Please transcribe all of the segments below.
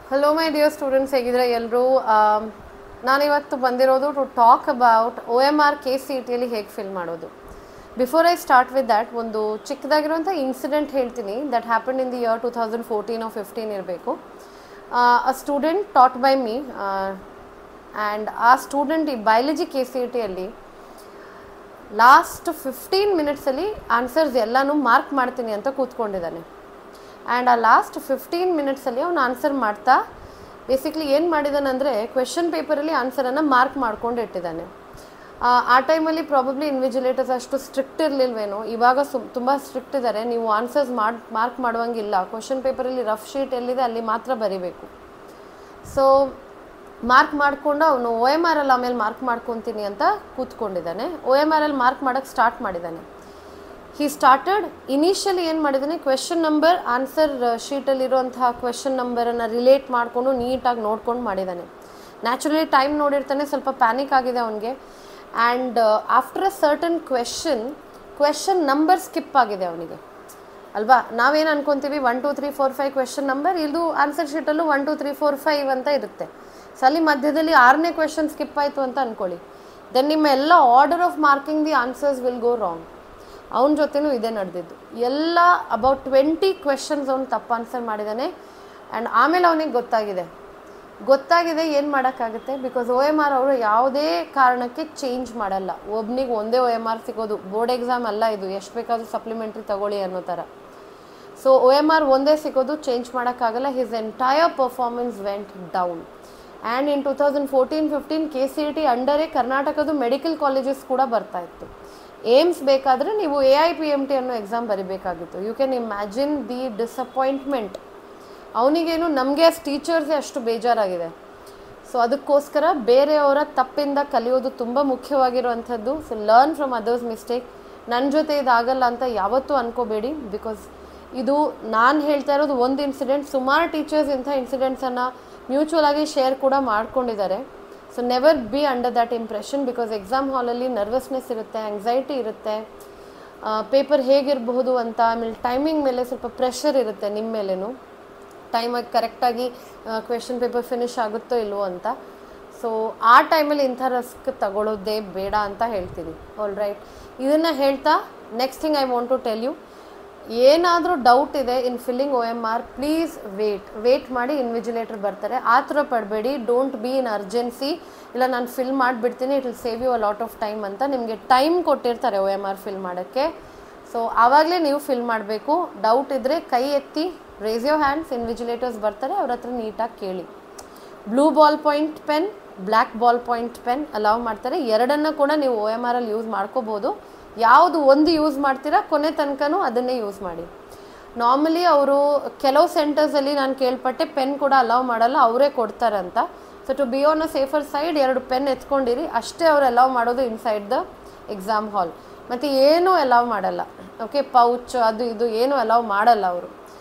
Hello my dear students, ಹೇಗಿದ್ರೆ ಎಲ್ಲರೂ ನಾನಿವತ್ತು ಬಂದಿರೋದು to talk about OMR KCET ಅಲ್ಲಿ ಹೇಗೆ ಫಿಲ್ ಮಾಡೋದು. Before I start with that ಒಂದು ಚಿಕ್ಕದಾಗಿರುವಂಥ ಇನ್ಸಿಡೆಂಟ್ ಹೇಳ್ತೀನಿ that happen in the year 2014 or 15 ಇರಬೇಕು. A student taught by me and ಆ ಸ್ಟೂಡೆಂಟ್ ಈ ಬಯಾಲಜಿ KCET ಅಲ್ಲಿ ಲಾಸ್ಟ್ 15 ಮಿನಿಟ್ಸಲ್ಲಿ ಆನ್ಸರ್ಸ್ ಎಲ್ಲನೂ ಮಾರ್ಕ್ ಮಾಡ್ತೀನಿ ಅಂತ ಕೂತ್ಕೊಂಡಿದ್ದಾನೆ. ಆ್ಯಂಡ್ ಆ ಲಾಸ್ಟ್ 15 ಮಿನಿಟ್ಸಲ್ಲಿ ಅವನು ಆನ್ಸರ್ ಮಾಡ್ತಾ ಬೇಸಿಕ್ಲಿ ಏನು ಮಾಡಿದ್ದಾನೆ ಅಂದರೆ ಕ್ವೆಶನ್ ಪೇಪರಲ್ಲಿ ಆನ್ಸರನ್ನು ಮಾರ್ಕ್ ಮಾಡ್ಕೊಂಡು ಇಟ್ಟಿದ್ದಾನೆ. ಆ ಟೈಮಲ್ಲಿ ಪ್ರಾಬಬ್ಲಿ ಇನ್ವಿಜಿಲೇಟರ್ಸ್ ಅಷ್ಟು ಸ್ಟ್ರಿಕ್ಟ್ ಇರಲಿಲ್ವೇನೋ, ಇವಾಗ ತುಂಬ ಸ್ಟ್ರಿಕ್ಟ್ ಇದ್ದಾರೆ. ನೀವು ಆನ್ಸರ್ಸ್ ಮಾರ್ಕ್ ಮಾಡುವಂಗಿಲ್ಲ, ಕ್ವೆಶನ್ ಪೇಪರಲ್ಲಿ ರಫ್ ಶೀಟ್ ಎಲ್ಲಿದೆ ಅಲ್ಲಿ ಮಾತ್ರ ಬರೀಬೇಕು. ಸೊ ಮಾರ್ಕ್ ಮಾಡಿಕೊಂಡು ಅವನು OMR ಅಲ್ಲಿ ಆಮೇಲೆ ಮಾರ್ಕ್ ಮಾಡ್ಕೊತೀನಿ ಅಂತ ಕೂತ್ಕೊಂಡಿದ್ದಾನೆ. OMR ಅಲ್ಲಿ ಮಾರ್ಕ್ ಮಾಡೋಕ್ಕೆ ಸ್ಟಾರ್ಟ್ ಮಾಡಿದ್ದಾನೆ. ಹಿ ಸ್ಟಾರ್ಟೆಡ್ ಇನಿಷಿಯಲಿ ಏನು ಮಾಡಿದ್ದಾನೆ, ಕ್ವೆಶನ್ ನಂಬರ್ ಆನ್ಸರ್ ಶೀಟಲ್ಲಿರುವಂತಹ ಕ್ವೆಶನ್ ನಂಬರನ್ನು ರಿಲೇಟ್ ಮಾಡಿಕೊಂಡು ನೀಟಾಗಿ ನೋಡ್ಕೊಂಡು ಮಾಡಿದ್ದಾನೆ. ನ್ಯಾಚುರಲಿ ಟೈಮ್ ನೋಡಿರ್ತಾನೆ, ಸ್ವಲ್ಪ ಪ್ಯಾನಿಕ್ ಆಗಿದೆ ಅವನಿಗೆ. And after a certain question number skip ಆಗಿದೆ ಅವನಿಗೆ ಅಲ್ವಾ. ನಾವೇನು ಅನ್ಕೊತೀವಿ 1 2 3 4 5 ಕ್ವೆಶನ್ ನಂಬರ್, ಇದು ಆನ್ಸರ್ ಶೀಟಲ್ಲೂ 1 2 3 4 5 ಅಂತ ಇರುತ್ತೆ. ಸೊ ಅಲ್ಲಿ ಮಧ್ಯದಲ್ಲಿ 6ನೇ ಕ್ವೆಶನ್ ಸ್ಕಿಪ್ ಆಯಿತು ಅಂತ ಅಂದ್ಕೊಳ್ಳಿ, ದೆನ್ ನಿಮ್ಮ ಎಲ್ಲ order of marking the answers will go wrong. ಅವನ ಜೊತೆನೂ ಇದೇ ನಡೆದಿದ್ದು. ಎಲ್ಲ ಅಬೌಟ್ 20 ಕ್ವೆಶನ್ಸ್ ಅವ್ನು ತಪ್ಪು ಆನ್ಸರ್ ಮಾಡಿದ್ದಾನೆ. ಆ್ಯಂಡ್ ಆಮೇಲೆ ಅವನಿಗೆ ಗೊತ್ತಾಗಿದೆ ಏನು ಮಾಡೋಕ್ಕಾಗುತ್ತೆ, ಬಿಕಾಸ್ OMR ಅವರು ಯಾವುದೇ ಕಾರಣಕ್ಕೆ ಚೇಂಜ್ ಮಾಡಲ್ಲ. ಒಬ್ಬನಿಗೆ ಒಂದೇ OMR ಸಿಗೋದು, ಬೋರ್ಡ್ ಎಕ್ಸಾಮ್ ಅಲ್ಲ ಇದು, ಎಷ್ಟು ಬೇಕಾದರೂ ಸಪ್ಲಿಮೆಂಟ್ರಿ ತಗೊಳ್ಳಿ ಅನ್ನೋ ಥರ. ಸೊ OMR ಒಂದೇ ಸಿಗೋದು, ಚೇಂಜ್ ಮಾಡೋಕ್ಕಾಗಲ್ಲ. His entire performance vent down. And in 2014-15 KCET ಅಂಡರೇ ಕರ್ನಾಟಕದ ಮೆಡಿಕಲ್ ಕಾಲೇಜಸ್ ಕೂಡ ಬರ್ತಾಯಿತ್ತು. ಏಮ್ಸ್ ಬೇಕಾದರೆ ನೀವು AIPMT ಅನ್ನೋ ಎಕ್ಸಾಮ್ ಬರೀಬೇಕಾಗಿತ್ತು. You can imagine the disappointment. ಅವನಿಗೇನು, ನಮಗೆ ಅಷ್ಟು ಟೀಚರ್ಸೇ ಅಷ್ಟು ಬೇಜಾರಾಗಿದೆ. ಸೊ ಅದಕ್ಕೋಸ್ಕರ ಬೇರೆಯವರ ತಪ್ಪಿಂದ ಕಲಿಯೋದು ತುಂಬ ಮುಖ್ಯವಾಗಿರುವಂಥದ್ದು. So learn from others mistake. ನನ್ನ ಜೊತೆ ಇದಾಗಲ್ಲ ಅಂತ ಯಾವತ್ತೂ ಅನ್ಕೋಬೇಡಿ, ಬಿಕಾಸ್ ಇದು ನಾನು ಹೇಳ್ತಾ ಇರೋದು ಒಂದು ಇನ್ಸಿಡೆಂಟ್. ಸುಮಾರು ಟೀಚರ್ಸ್ ಇಂಥ ಇನ್ಸಿಡೆಂಟ್ಸನ್ನು ಮ್ಯೂಚುವಲ್ ಆಗಿ ಶೇರ್ ಕೂಡ ಮಾಡ್ಕೊಂಡಿದ್ದಾರೆ. So never be under that impression, because exam ಹಾಲಲ್ಲಿ ನರ್ವಸ್ನೆಸ್ ಇರುತ್ತೆ, ಆ್ಯಂಗ್ಸೈಟಿ ಇರುತ್ತೆ, ಪೇಪರ್ ಹೇಗಿರಬಹುದು ಅಂತ. ಆಮೇಲೆ ಟೈಮಿಂಗ್ ಮೇಲೆ ಸ್ವಲ್ಪ ಪ್ರೆಷರ್ ಇರುತ್ತೆ ನಿಮ್ಮ ಮೇಲೇನು, ಟೈಮಾಗಿ ಕರೆಕ್ಟಾಗಿ ಕ್ವೆಶನ್ ಪೇಪರ್ ಫಿನಿಷ್ ಆಗುತ್ತೋ ಇಲ್ವೋ ಅಂತ. ಸೊ ಆ ಟೈಮಲ್ಲಿ ಇಂಥ ರಿಸ್ಕ್ ತಗೊಳ್ಳೋದೇ ಬೇಡ ಅಂತ ಹೇಳ್ತೀನಿ. ಆಲ್ ರೈಟ್, ಇದನ್ನು ಹೇಳ್ತಾ next thing I want to tell you, ಏನಾದರೂ ಡೌಟ್ ಇದೆ in filling OMR, please wait ಮಾಡಿ, ಇನ್ವಿಜಿಲೇಟರ್ ಬರ್ತಾರೆ. ಆ ಥರ ಪಡಬೇಡಿ. ಡೋಂಟ್ ಬಿ ಇನ್ ಅರ್ಜೆನ್ಸಿ, ಇಲ್ಲ ನಾನು ಫಿಲ್ ಮಾಡಿಬಿಡ್ತೀನಿ, it will save you a lot of time ಅಂತ. ನಿಮಗೆ ಟೈಮ್ ಕೊಟ್ಟಿರ್ತಾರೆ OMR ಫಿಲ್ ಮಾಡೋಕ್ಕೆ. ಸೊ ಆವಾಗಲೇ ನೀವು ಫಿಲ್ ಮಾಡಬೇಕು. ಡೌಟ್ ಇದ್ದರೆ ಕೈ ಎತ್ತಿ, ರೇಸ್ ಯೋರ್ ಹ್ಯಾಂಡ್ಸ್, ಇನ್ವಿಜಿಲೇಟರ್ಸ್ ಬರ್ತಾರೆ, ಅವ್ರ ಹತ್ರ ನೀಟಾಗಿ ಕೇಳಿ. Blue ball point pen, black ball point pen allow ಮಾಡ್ತಾರೆ. ಎರಡನ್ನು ಕೂಡ ನೀವು OMR ಅಲ್ಲಿ ಯೂಸ್ ಮಾಡ್ಕೋಬೋದು. ಯಾವುದು ಒಂದು ಯೂಸ್ ಮಾಡ್ತೀರಾ ಕೊನೆ ತನಕನೂ ಅದನ್ನೇ ಯೂಸ್ ಮಾಡಿ. ನಾರ್ಮಲಿ ಅವರು ಕೆಲವು ಸೆಂಟರ್ಸಲ್ಲಿ ನಾನು ಕೇಳ್ಪಟ್ಟೆ ಪೆನ್ ಕೂಡ ಅಲೌ ಮಾಡಲ್ಲ, ಅವರೇ ಕೊಡ್ತಾರಂತ. So to be on a safer side 2 pen ಎತ್ಕೊಂಡಿರಿ ಅಷ್ಟೇ. ಅವ್ರು ಅಲೌ ಮಾಡೋದು ಇನ್ಸೈಡ್ ದ ಎಕ್ಸಾಮ್ ಹಾಲ್. ಮತ್ತು ಏನೂ ಅಲೌ ಮಾಡಲ್ಲ. ಓಕೆ, ಪೌಚ್ ಅದು ಇದು ಏನೂ ಅಲೌ ಮಾಡಲ್ಲ ಅವರು.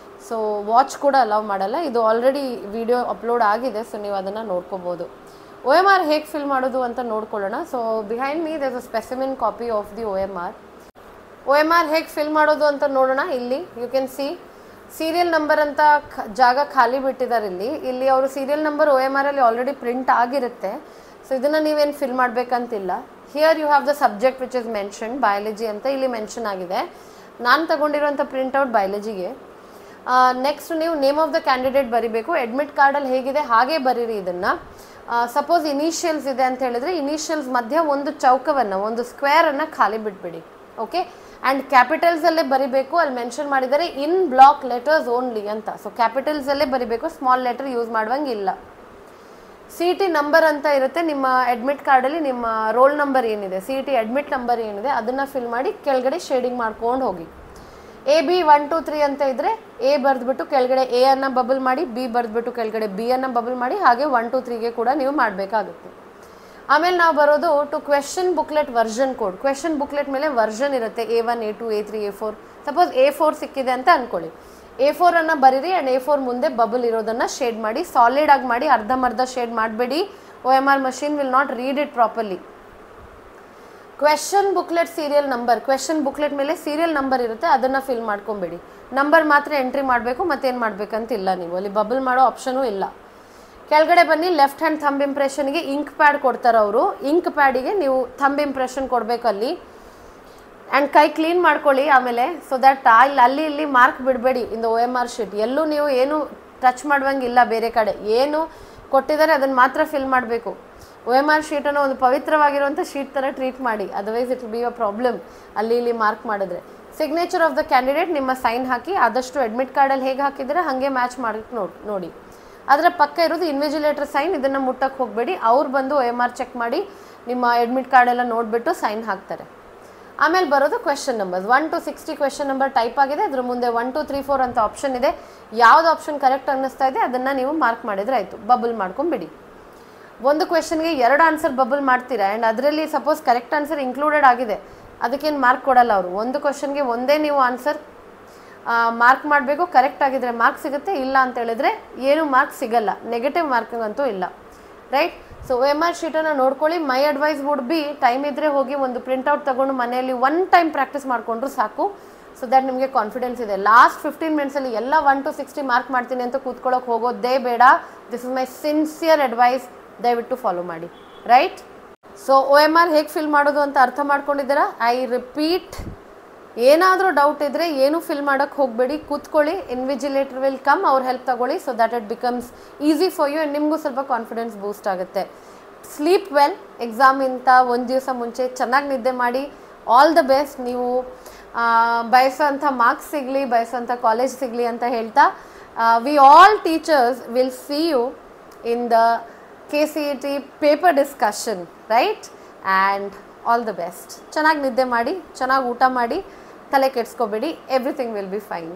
ಸೊ ವಾಚ್ ಕೂಡ ಅಲೌ ಮಾಡಲ್ಲ. ಇದು ಆಲ್ರೆಡಿ ವಿಡಿಯೋ ಅಪ್ಲೋಡ್ ಆಗಿದೆ, ಸೊ ನೀವು ಅದನ್ನು ನೋಡ್ಕೋಬೋದು. OMR ಹೇಗೆ ಫಿಲ್ ಮಾಡೋದು ಅಂತ ನೋಡ್ಕೊಳ್ಳೋಣ. So behind me there is a specimen copy of the OMR ಹೇಗೆ ಫಿಲ್ ಮಾಡೋದು ಅಂತ ನೋಡೋಣ. ಇಲ್ಲಿ you can see serial number ಅಂತ ಜಾಗ ಖಾಲಿ ಬಿಟ್ಟಿದ್ದಾರೆ. ಇಲ್ಲಿ ಅವರು ಸೀರಿಯಲ್ ನಂಬರ್ OMR ಅಲ್ಲಿ ಆಲ್ರೆಡಿ ಪ್ರಿಂಟ್ ಆಗಿರುತ್ತೆ. ಸೊ ಇದನ್ನು ನೀವೇನು ಫಿಲ್ ಮಾಡಬೇಕಂತಿಲ್ಲ. Here you have the subject which is mention, biology ಅಂತ ಇಲ್ಲಿ ಮೆನ್ಷನ್ ಆಗಿದೆ. ನಾನು ತಗೊಂಡಿರೋಂಥ ಪ್ರಿಂಟ್ಔಟ್ ಬಯಾಲಜಿಗೆ. ನೆಕ್ಸ್ಟ್ ನೀವು ನೇಮ್ ಆಫ್ ದ ಕ್ಯಾಂಡಿಡೇಟ್ ಬರೀಬೇಕು. ಅಡ್ಮಿಟ್ ಕಾರ್ಡಲ್ಲಿ ಹೇಗಿದೆ ಹಾಗೆ ಬರೀರಿ ಇದನ್ನು. ಸಪೋಸ್ ಇನಿಷಿಯಲ್ಸ್ ಇದೆ ಅಂತ ಹೇಳಿದ್ರೆ ಇನಿಷಿಯಲ್ಸ್ ಮಧ್ಯ ಒಂದು ಚೌಕವನ್ನು, ಒಂದು ಸ್ಕ್ವೇರನ್ನು ಖಾಲಿ ಬಿಟ್ಬಿಡಿ. ಓಕೆ, ಆ್ಯಂಡ್ ಕ್ಯಾಪಿಟಲ್ಸಲ್ಲೇ ಬರೀಬೇಕು. ಅಲ್ಲಿ ಮೆನ್ಷನ್ ಮಾಡಿದ್ದಾರೆ ಇನ್ ಬ್ಲಾಕ್ ಲೆಟರ್ಸ್ ಓನ್ಲಿ ಅಂತ. ಸೊ ಕ್ಯಾಪಿಟಲ್ಸಲ್ಲೇ ಬರೀಬೇಕು, ಸ್ಮಾಲ್ ಲೆಟರ್ ಯೂಸ್ ಮಾಡುವಂಗಿಲ್ಲ. CET ನಂಬರ್ ಅಂತ ಇರುತ್ತೆ ನಿಮ್ಮ ಅಡ್ಮಿಟ್ ಕಾರ್ಡಲ್ಲಿ. ನಿಮ್ಮ ರೋಲ್ ನಂಬರ್ ಏನಿದೆ, CET ಅಡ್ಮಿಟ್ ನಂಬರ್ ಏನಿದೆ ಅದನ್ನು ಫಿಲ್ ಮಾಡಿ ಕೆಳಗಡೆ ಶೇಡಿಂಗ್ ಮಾಡ್ಕೊಂಡು ಹೋಗಿ. AB 1 2 3 ಅಂತ ಇದ್ದರೆ A ಬರೆದ್ಬಿಟ್ಟು ಕೆಳಗಡೆ A ಅನ್ನು ಬಬಲ್ ಮಾಡಿ, B ಬರೆದ್ಬಿಟ್ಟು ಕೆಳಗಡೆ B ಅನ್ನು ಬಬಲ್ ಮಾಡಿ, ಹಾಗೆ 1 2 3ಗೆ ಕೂಡ ನೀವು ಮಾಡಬೇಕಾಗುತ್ತೆ. ಆಮೇಲೆ ನಾವು ಬರೋದು to question booklet version code. Question booklet ಮೇಲೆ ವರ್ಷನ್ ಇರುತ್ತೆ, A1 A2 A3 A4. Suppose A4 ಸಿಕ್ಕಿದೆ ಅಂತ ಅಂದ್ಕೊಳ್ಳಿ, A4 ಅನ್ನು ಬರೀರಿ. ಆ್ಯಂಡ್ A4 ಮುಂದೆ ಬಬಲ್ ಇರೋದನ್ನು ಶೇಡ್ ಮಾಡಿ, ಸಾಲಿಡ್ ಆಗಿ ಮಾಡಿ, ಅರ್ಧಂಬರ್ಧ ಶೇಡ್ ಮಾಡಬೇಡಿ. OMR machine will not read it properly. Question booklet serial number, question booklet ಮೇಲೆ ಸೀರಿಯಲ್ ನಂಬರ್ ಇರುತ್ತೆ, ಅದನ್ನು ಫಿಲ್ ಮಾಡ್ಕೊಂಬೇಡಿ. ನಂಬರ್ ಮಾತ್ರ ಎಂಟ್ರಿ ಮಾಡಬೇಕು, ಮತ್ತೇನು ಮಾಡಬೇಕಂತಿಲ್ಲ. ನೀವು ಅಲ್ಲಿ ಬಬಲ್ ಮಾಡೋ ಆಪ್ಷನೂ ಇಲ್ಲ. ಕೆಳಗಡೆ ಬನ್ನಿ. ಲೆಫ್ಟ್ ಹ್ಯಾಂಡ್ ಥಂಬ್ ಇಂಪ್ರೆಷನ್ಗೆ ಇಂಕ್ ಪ್ಯಾಡ್ ಕೊಡ್ತಾರೆ ಅವರು. ಇಂಕ್ ಪ್ಯಾಡಿಗೆ ನೀವು ಥಂಬ್ ಇಂಪ್ರೆಷನ್ ಕೊಡಬೇಕು ಅಲ್ಲಿ. ಆ್ಯಂಡ್ ಕೈ ಕ್ಲೀನ್ ಮಾಡ್ಕೊಳ್ಳಿ ಆಮೇಲೆ, ಸೊ ದ್ಯಾಟ್ ಅಲ್ಲಿ ಇಲ್ಲಿ ಮಾರ್ಕ್ ಬಿಡಬೇಡಿ ಇನ್ ದ OMR ಶೀಟ್. ಎಲ್ಲೂ ನೀವು ಏನು ಟಚ್ ಮಾಡುವಂಗಿಲ್ಲ, ಬೇರೆ ಕಡೆ ಏನು ಕೊಟ್ಟಿದ್ದಾರೆ ಅದನ್ನು ಮಾತ್ರ ಫಿಲ್ ಮಾಡಬೇಕು. OMR ಶೀಟನ್ನು ಒಂದು ಪವಿತ್ರವಾಗಿರುವಂಥ ಶೀಟ್ ಥರ ಟ್ರೀಟ್ ಮಾಡಿ, otherwise it will be a problem ಅಲ್ಲಿ ಇಲ್ಲಿ ಮಾರ್ಕ್ ಮಾಡಿದ್ರೆ. ಸಿಗ್ನೇಚರ್ ಆಫ್ ದ ಕ್ಯಾಂಡಿಡೇಟ್, ನಿಮ್ಮ ಸೈನ್ ಹಾಕಿ, ಆದಷ್ಟು ಅಡ್ಮಿಟ್ ಕಾರ್ಡಲ್ಲಿ ಹೇಗೆ ಹಾಕಿದರೆ ಹಾಗೆ ಮ್ಯಾಚ್ ಮಾಡೋಕ್ಕೆ ನೋಡಿ. ಅದರ ಪಕ್ಕ ಇರೋದು ಇನ್ವಿಜಿಲೇಟರ್ ಸೈನ್, ಇದನ್ನು ಮುಟ್ಟಕ್ಕೆ ಹೋಗಬೇಡಿ. ಅವ್ರು ಬಂದು OMR ಚೆಕ್ ಮಾಡಿ ನಿಮ್ಮ ಅಡ್ಮಿಟ್ ಕಾರ್ಡೆಲ್ಲ ನೋಡಿಬಿಟ್ಟು ಸೈನ್ ಹಾಕ್ತಾರೆ. ಆಮೇಲೆ ಬರೋದು question numbers. 1 to 60 question number type ಆಗಿದೆ. ಅದ್ರ ಮುಂದೆ 1 2 3 4 ಅಂತ ಆಪ್ಷನ್ ಇದೆ. ಯಾವ್ದು ಆಪ್ಷನ್ ಕರೆಕ್ಟ್ ಅನ್ನಿಸ್ತಾ ಇದೆ ಅದನ್ನು ನೀವು ಮಾರ್ಕ್ ಮಾಡಿದರೆ ಆಯಿತು. ಬಬಲ್ ಮಾಡ್ಕೊಂಬಿಡಿ. ಒಂದು ಕ್ವೆಶ್ಚನ್ಗೆ 2 ಆನ್ಸರ್ ಬಬಲ್ ಮಾಡ್ತೀರಾ, ಆ್ಯಂಡ್ ಅದರಲ್ಲಿ ಸಪೋಸ್ ಕರೆಕ್ಟ್ ಆನ್ಸರ್ ಇನ್ಕ್ಲೂಡೆಡ್ ಆಗಿದೆ, ಅದಕ್ಕೇನು ಮಾರ್ಕ್ ಕೊಡಲ್ಲ ಅವರು. ಒಂದು ಕ್ವೆಶ್ಚನ್ಗೆ ಒಂದೇ ನೀವು ಆನ್ಸರ್ ಮಾರ್ಕ್ ಮಾಡಬೇಕು. ಕರೆಕ್ಟ್ ಆಗಿದ್ರೆ ಮಾರ್ಕ್ ಸಿಗುತ್ತೆ, ಇಲ್ಲ ಅಂತ ಹೇಳಿದ್ರೆ ಏನು ಮಾರ್ಕ್ ಸಿಗಲ್ಲ. ನೆಗೆಟಿವ್ ಮಾರ್ಕಿಂಗ್ ಅಂತೂ ಇಲ್ಲ, ರೈಟ್? ಸೊ OMR ಶೀಟನ್ನು ನೋಡ್ಕೊಳ್ಳಿ. My advice would be, time ಇದ್ದರೆ ಹೋಗಿ ಒಂದು ಪ್ರಿಂಟ್ಔಟ್ ತೊಗೊಂಡು ಮನೆಯಲ್ಲಿ 1 ಟೈಮ್ ಪ್ರಾಕ್ಟೀಸ್ ಮಾಡಿಕೊಂಡ್ರು ಸಾಕು. ಸೊ ದ್ಯಾಟ್ ನಿಮಗೆ ಕಾನ್ಫಿಡೆನ್ಸ್ ಇದೆ. ಲಾಸ್ಟ್ 15 ಮಿನಿಟ್ಸಲ್ಲಿ ಎಲ್ಲ 1 to 60 ಮಾರ್ಕ್ ಮಾಡ್ತೀನಿ ಅಂತ ಕೂತ್ಕೊಳ್ಳೋಕೆ ಹೋಗೋದೇ ಬೇಡ. This is my sincere advice, ದಯವಿಟ್ಟು ಫಾಲೋ ಮಾಡಿ, ರೈಟ್? ಸೊ OMR ಹೇಗೆ ಫಿಲ್ ಮಾಡೋದು ಅಂತ ಅರ್ಥ ಮಾಡ್ಕೊಂಡಿದ್ದೀರಾ? ಐ ರಿಪೀಟ್, ಏನಾದರೂ ಡೌಟ್ ಇದ್ದರೆ ಏನು ಫಿಲ್ ಮಾಡೋಕ್ಕೆ ಹೋಗಬೇಡಿ, ಕೂತ್ಕೊಳ್ಳಿ. ಇನ್ವಿಜಿಲೇಟರ್ ವಿಲ್ ಕಮ್, ಅವ್ರ ಹೆಲ್ಪ್ ತಗೊಳ್ಳಿ. So that it becomes easy for you, and ನಿಮಗೂ ಸ್ವಲ್ಪ ಕಾನ್ಫಿಡೆನ್ಸ್ ಬೂಸ್ಟ್ ಆಗುತ್ತೆ. ಸ್ಲೀಪ್ ವೆಲ್, ಎಕ್ಸಾಮಿಂತ ಒಂದು ದಿವಸ ಮುಂಚೆ ಚೆನ್ನಾಗಿ ನಿದ್ದೆ ಮಾಡಿ. All the best. ನೀವು ಬಯಸೋಂಥ ಮಾರ್ಕ್ಸ್ ಸಿಗಲಿ, ಬಯಸೋಂಥ ಕಾಲೇಜ್ ಸಿಗಲಿ ಅಂತ ಹೇಳ್ತಾ, we all teachers will see you in the KCET paper discussion, right? And all the best. ಚೆನ್ನಾಗಿ ನಿದ್ದೆ ಮಾಡಿ, ಚೆನ್ನಾಗಿ ಊಟ ಮಾಡಿ, ತಲೆ ಕೆಡಿಸ್ಕೋಬೇಡಿ. Everything will be fine.